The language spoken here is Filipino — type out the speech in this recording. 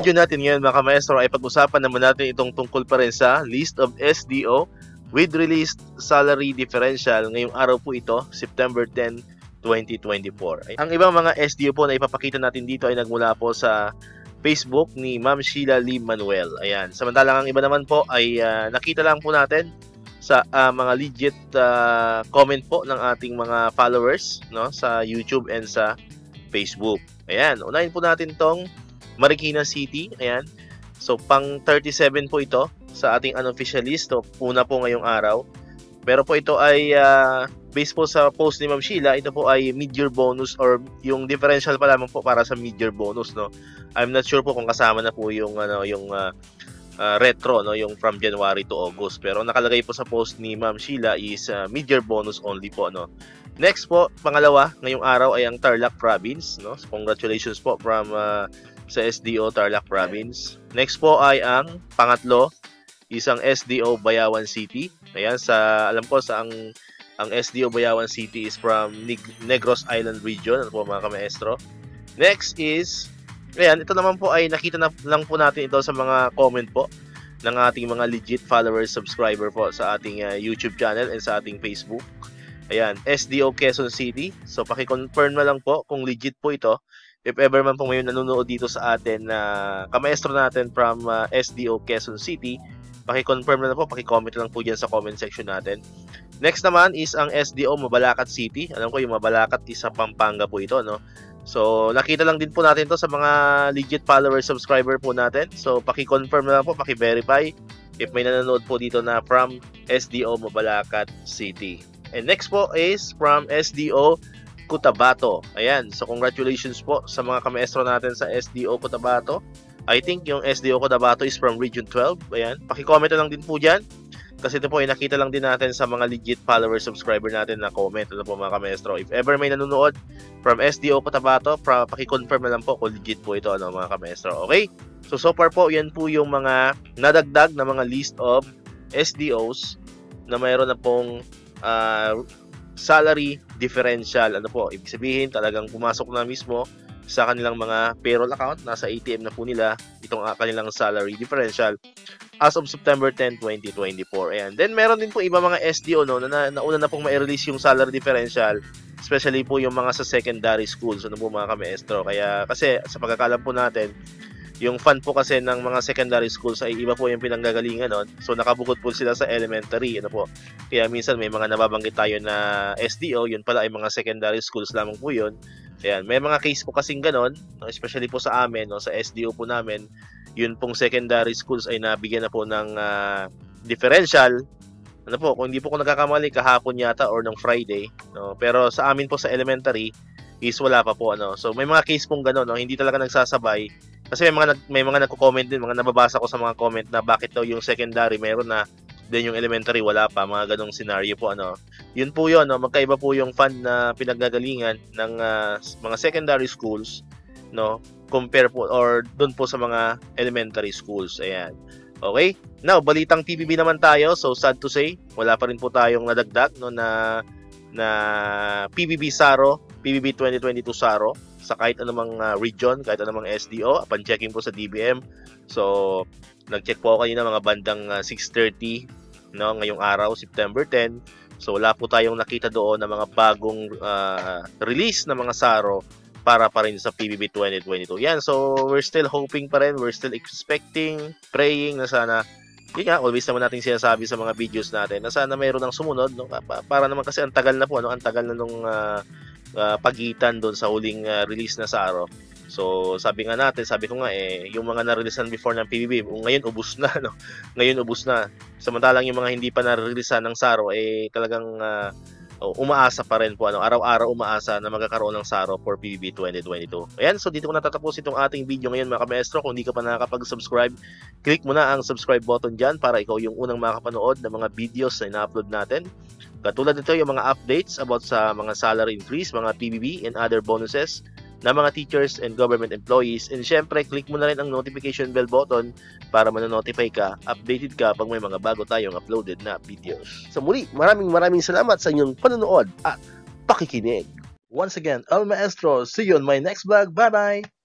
video natin ngayon mga ka-maestro ay pag-usapan naman natin itong tungkol pa rin sa list of SDO with released salary differential. Ngayong araw po ito, September 10, 2024. Ang ibang mga SDO po na ipapakita natin dito ay nagmula po sa Facebook ni Ma'am Sheila Lee Manuel. Ayan. Samantalang ang iba naman po ay nakita lang po natin sa mga legit comment po ng ating mga followers, no, sa YouTube and sa Facebook. Ayan. Unahin po natin tong Marikina City, ayan. So, pang 37 po ito sa ating unofficial list. So, una po ngayong araw. Pero po ito ay based po sa post ni Ma'am Sheila, ito po ay mid-year bonus or yung differential pa lamang po para sa mid-year bonus, no. I'm not sure po kung kasama na po yung retro, no, yung from January to August. Pero nakalagay po sa post ni Ma'am Sheila is mid-year bonus only po, no. Next po, pangalawa, ngayong araw ay ang Tarlac Province, no. So, congratulations po from sa SDO Tarlac Province. Next po ay ang pangatlo, isang SDO Bayawan City. Ayan, alam ko sa ang SDO Bayawan City is from Negros Island region. Ano po mga ka-maestro? Next is, ayan, ito naman po ay nakita na lang po natin ito sa mga comment po ng ating mga legit followers, subscriber po sa ating YouTube channel and sa ating Facebook. Ayan, SDO Quezon City. So, paki-confirm na lang po kung legit po ito. If ever man po ngayon nanonood dito sa atin na ka-maestro natin from SDO Quezon City, paki-confirm na po, paki-comment lang po dyan sa comment section natin. Next naman is ang SDO Mabalacat City. Alam ko yung Mabalacat is sa Pampanga po ito, no? So, nakita lang din po natin to sa mga legit follower subscriber po natin. So, paki-confirm na lang po, paki-verify if may nanonood po dito na from SDO Mabalacat City. And next po is from SDO Cotabato. Ayan, so congratulations po sa mga ka-maestro natin sa SDO Cotabato. I think yung SDO Cotabato is from Region 12. Ayan, paki-comment lang din po dyan. Kasi ito po ay nakita lang din natin sa mga legit follower subscriber natin na comment. Ito po mga ka-maestro. If ever may nanonood from SDO Cotabato, paki-confirm na lang po kung legit po ito, ano, mga ka-maestro. Okay? So far po, yan po yung mga nadagdag na mga list of SDOs na mayroon na pong salary differential. Ano po, ibig sabihin talagang pumasok na mismo sa kanilang mga payroll account, nasa ATM na po nila itong kanilang salary differential as of September 10, 2024. Ayan. Then meron din po iba mga SDO, no, na nauna na pong ma-release yung salary differential, especially po yung mga sa secondary schools, ano po mga ka-maestro. Kaya kasi sa pagkakalam po natin, yung fund po kasi ng mga secondary schools ay iba po yung pinanggagalingan nun. So, nakabukod po sila sa elementary. Ano po? Kaya minsan may mga nababanggit tayo na SDO, yun pala ay mga secondary schools lamang po yun. Ayan, may mga case po kasing ganon, especially po sa amin, no, sa SDO po namin, yun pong secondary schools ay nabigyan na po ng differential. Ano po, kung hindi po ko nagkakamali, kahapon yata or ng Friday. No? Pero sa amin po sa elementary is wala pa po. Ano? So, may mga case pong ganon, no? Hindi talaga nagsasabay. Kasi may mga nagko-comment din, mga nababasa ko sa mga comment na bakit daw yung secondary meron na, then yung elementary wala pa, mga ganong scenario po, ano. Yun po yun, no? Magkaiba po yung fund na pinaggagalingan ng mga secondary schools, no, compare po or doon po sa mga elementary schools. Ayan. Okay? Now, balitang PBB naman tayo. So, sad to say, wala pa rin po tayong nadagdag, no, na PBB SARO, PBB 2022 SARO sa kahit anumang region, kahit anumang SDO, upon checking po sa DBM. So, nag-check po ako kanina mga bandang 6:30, no, ngayong araw, September 10. So, wala po tayong nakita doon na mga bagong release na mga SARO para pa rin sa PBB 2022. Yan, so we're still hoping pa rin, we're still expecting, praying na sana, yun nga, always naman natin sinasabi sa mga videos natin na sana mayroon ng sumunod, no? Para naman kasi ang tagal na po, no? Ang tagal na nung pagitan doon sa huling release na SARO. So, sabi ko nga yung mga na-releasean before ng PBB, ngayon ubos na, no? Ngayon ubos na. Samantalang yung mga hindi pa na-releasean ng SARO, talagang umaasa pa rin po, ano? Araw-araw umaasa na magkakaroon ng SARO for PBB 2022. Ayan, so dito ko natatapos itong ating video ngayon mga ka-maestro. Kung hindi ka pa nakakapag-subscribe, click mo na ang subscribe button dyan para ikaw yung unang makakapanood ng mga videos na ina-upload natin. Katulad nito yung mga updates about sa mga salary increase, mga PBB and other bonuses na mga teachers and government employees. And syempre, click mo na rin ang notification bell button para manonotify ka, updated ka pag may mga bago tayong uploaded na videos. So muli, maraming salamat sa inyong panonood at pakikinig. Once again, El Maestro, see you on my next vlog. Bye-bye!